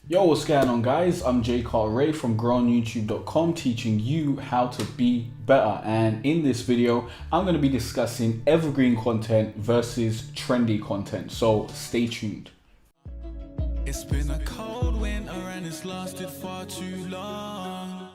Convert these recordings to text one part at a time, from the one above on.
Yo, what's going on, guys? I'm Jay Cartere from growonyoutube.com, teaching you how to be better. And in this video, I'm going to be discussing evergreen content versus trendy content. So stay tuned. It's been a cold winter and it's lasted far too long.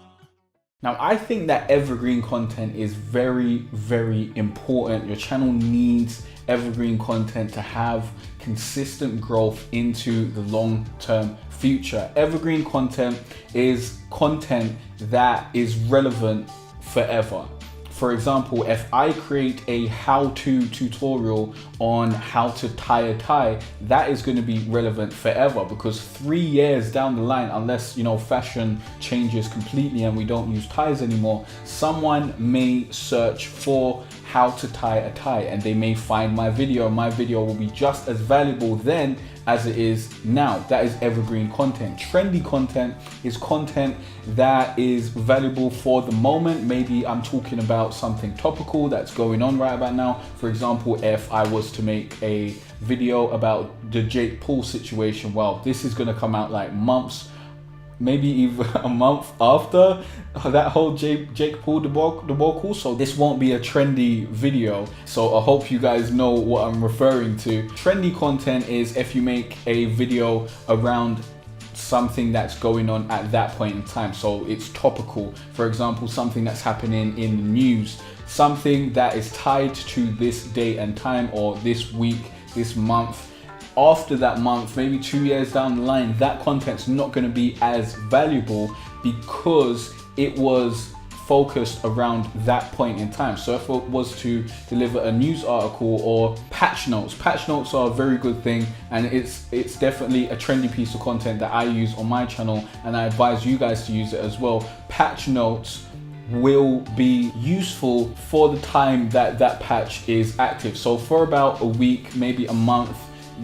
Now, I think that evergreen content is very, very important. Your channel needs evergreen content to have consistent growth into the long-term future. Evergreen content is content that is relevant forever. For example, if I create a how-to tutorial on how to tie a tie, that is going to be relevant forever, because 3 years down the line, unless fashion changes completely and we don't use ties anymore, someone may search for how to tie a tie and they may find my video, and my video will be just as valuable then as it is now. That is evergreen content. Trendy content is content that is valuable for the moment. Maybe I'm talking about something topical that's going on right about now. For example, if I was to make a video about the Jake Paul situation, well, this is gonna come out like months, maybe even a month after that whole Jake Paul debacle. So this won't be a trendy video. So I hope you guys know what I'm referring to. Trendy content is if you make a video around something that's going on at that point in time. So it's topical. For example, something that's happening in the news, something that is tied to this date and time, or this week, this month. After that month, maybe 2 years down the line, that content's not going to be as valuable because it was focused around that point in time. So if it was to deliver a news article or patch notes are a very good thing, and it's definitely a trendy piece of content that I use on my channel, and I advise you guys to use it as well. Patch notes will be useful for the time that that patch is active. So for about a week, maybe a month,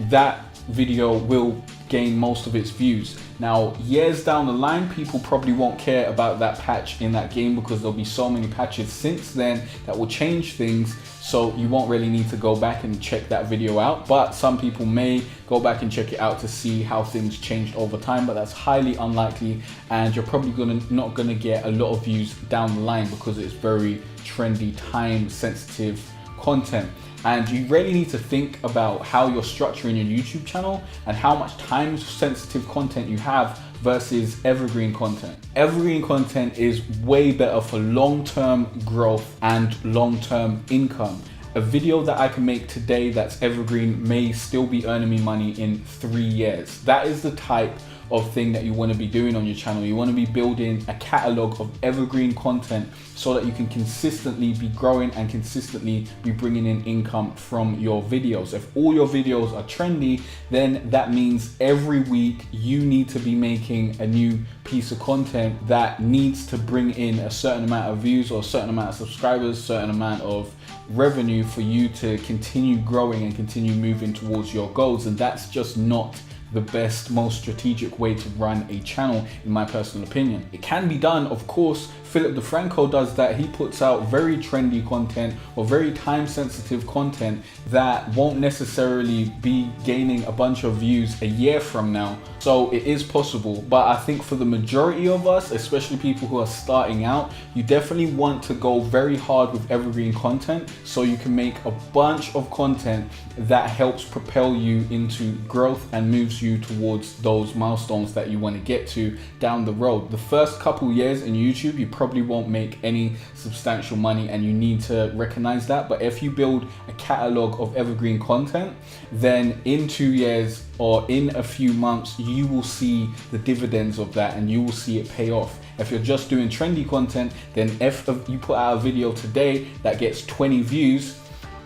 that video will gain most of its views. Now, years down the line, people probably won't care about that patch in that game because there'll be so many patches since then that will change things, so you won't really need to go back and check that video out. But some people may go back and check it out to see how things changed over time, but that's highly unlikely, and you're probably not gonna get a lot of views down the line because it's very trendy, time sensitive content. And you really need to think about how you're structuring your YouTube channel and how much time sensitive content you have versus evergreen content. Evergreen content is way better for long-term growth and long-term income. A video that I can make today that's evergreen may still be earning me money in 3 years. That is the type of thing that you want to be doing on your channel. You want to be building a catalog of evergreen content so that you can consistently be growing and consistently be bringing in income from your videos. If all your videos are trendy, then that means every week you need to be making a new piece of content that needs to bring in a certain amount of views or a certain amount of subscribers, certain amount of revenue for you to continue growing and continue moving towards your goals. And that's just not the best, most strategic way to run a channel, in my personal opinion. It can be done, of course. Philip DeFranco does that. He puts out very trendy content or very time sensitive content that won't necessarily be gaining a bunch of views a year from now. So it is possible, but I think for the majority of us, especially people who are starting out, you definitely want to go very hard with evergreen content so you can make a bunch of content that helps propel you into growth and moves you towards those milestones that you want to get to down the road. The first couple years in YouTube, you probably won't make any substantial money, and you need to recognize that. But if you build a catalog of evergreen content, then in 2 years or in a few months, you will see the dividends of that and you will see it pay off. If you're just doing trendy content, then if you put out a video today that gets 20 views,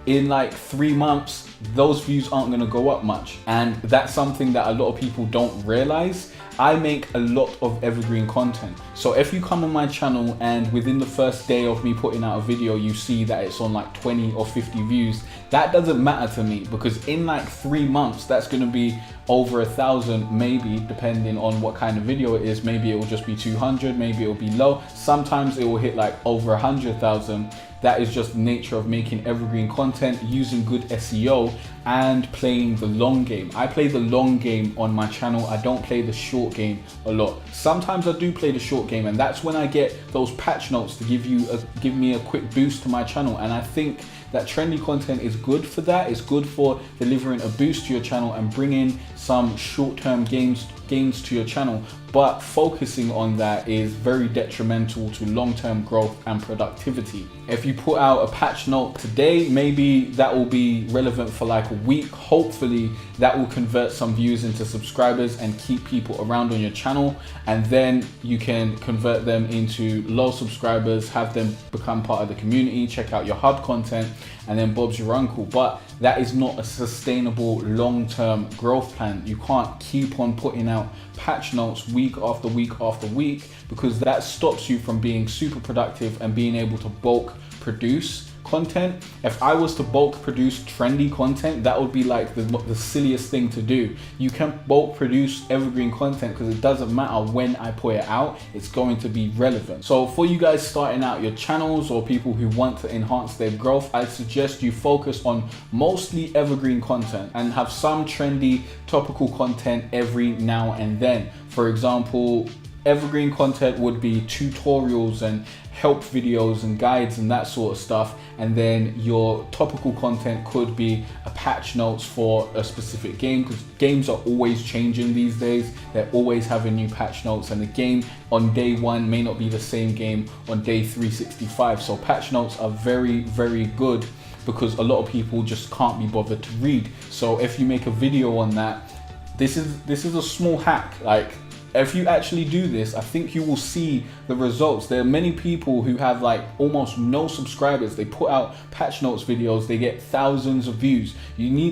in like 3 months, those views aren't gonna go up much. And that's something that a lot of people don't realize. I make a lot of evergreen content. So if you come on my channel and within the first day of me putting out a video, you see that it's on like 20 or 50 views, that doesn't matter to me, because in like 3 months, that's gonna be over 1,000, maybe depending on what kind of video it is. Maybe it will just be 200, maybe it will be low. Sometimes it will hit like over 100,000. That is just the nature of making evergreen content, using good SEO and playing the long game. I play the long game on my channel. I don't play the short game a lot. Sometimes I do play the short game, and that's when I get those patch notes to give me a quick boost to my channel. And I think that trendy content is good for that. It's good for delivering a boost to your channel and bringing some short-term gains to your channel, but focusing on that is very detrimental to long-term growth and productivity. If you put out a patch note today, maybe that will be relevant for like a week. Hopefully that will convert some views into subscribers and keep people around on your channel, and then you can convert them into low subscribers, have them become part of the community, check out your hub content, and then Bob's your uncle. But that is not a sustainable long-term growth plan. You can't keep on putting out patch notes week after week after week, because that stops you from being super productive and being able to bulk produce content. If I was to bulk produce trendy content, that would be like the silliest thing to do. You can bulk produce evergreen content because it doesn't matter when I put it out, it's going to be relevant. So for you guys starting out your channels or people who want to enhance their growth, I suggest you focus on mostly evergreen content and have some trendy topical content every now and then. For example, evergreen content would be tutorials and help videos and guides and that sort of stuff, and then your topical content could be a patch notes for a specific game, because games are always changing these days. They're always having new patch notes, and the game on day 1 may not be the same game on day 365. So patch notes are very, very good because a lot of people just can't be bothered to read. So if you make a video on that, this is a small hack. Like, if you actually do this, I think you will see the results. There are many people who have like almost no subscribers. They put out patch notes videos, they get thousands of views.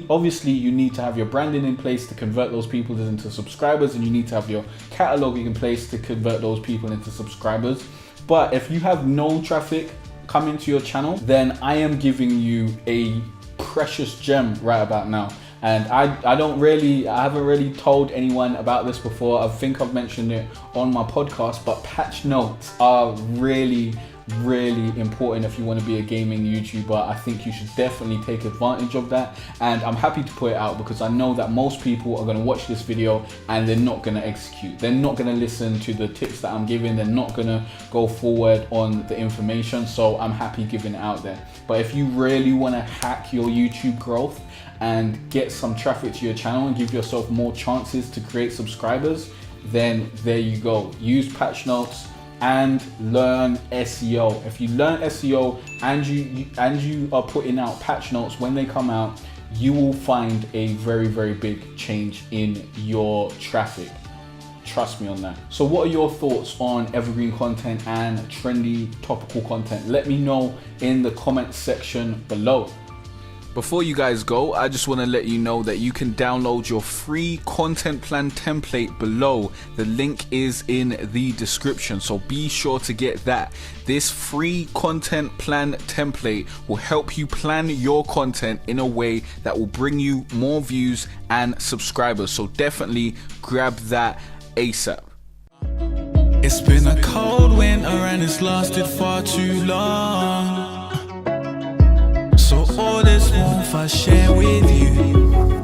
Obviously you need to have your branding in place to convert those people into subscribers, and you need to have your cataloging in place to convert those people into subscribers. But if you have no traffic coming to your channel, then I am giving you a precious gem right about now. And I haven't really told anyone about this before. I think I've mentioned it on my podcast, but patch notes are really, really important if you want to be a gaming YouTuber. I think you should definitely take advantage of that, and I'm happy to put it out because I know that most people are going to watch this video and they're not going to execute. They're not going to listen to the tips that I'm giving. They're not going to go forward on the information, so I'm happy giving it out there. But if you really want to hack your YouTube growth and get some traffic to your channel and give yourself more chances to create subscribers, then there you go. Use patch notes and learn SEO. If you learn SEO and you are putting out patch notes when they come out, you will find a very, very big change in your traffic. Trust me on that. So what are your thoughts on evergreen content and trendy topical content? Let me know in the comment section below. Before you guys go, I just want to let you know that you can download your free content plan template below. The link is in the description, so be sure to get that. This free content plan template will help you plan your content in a way that will bring you more views and subscribers. So definitely grab that ASAP. It's been a cold winter and it's lasted far too long. So all this warmth I share with you.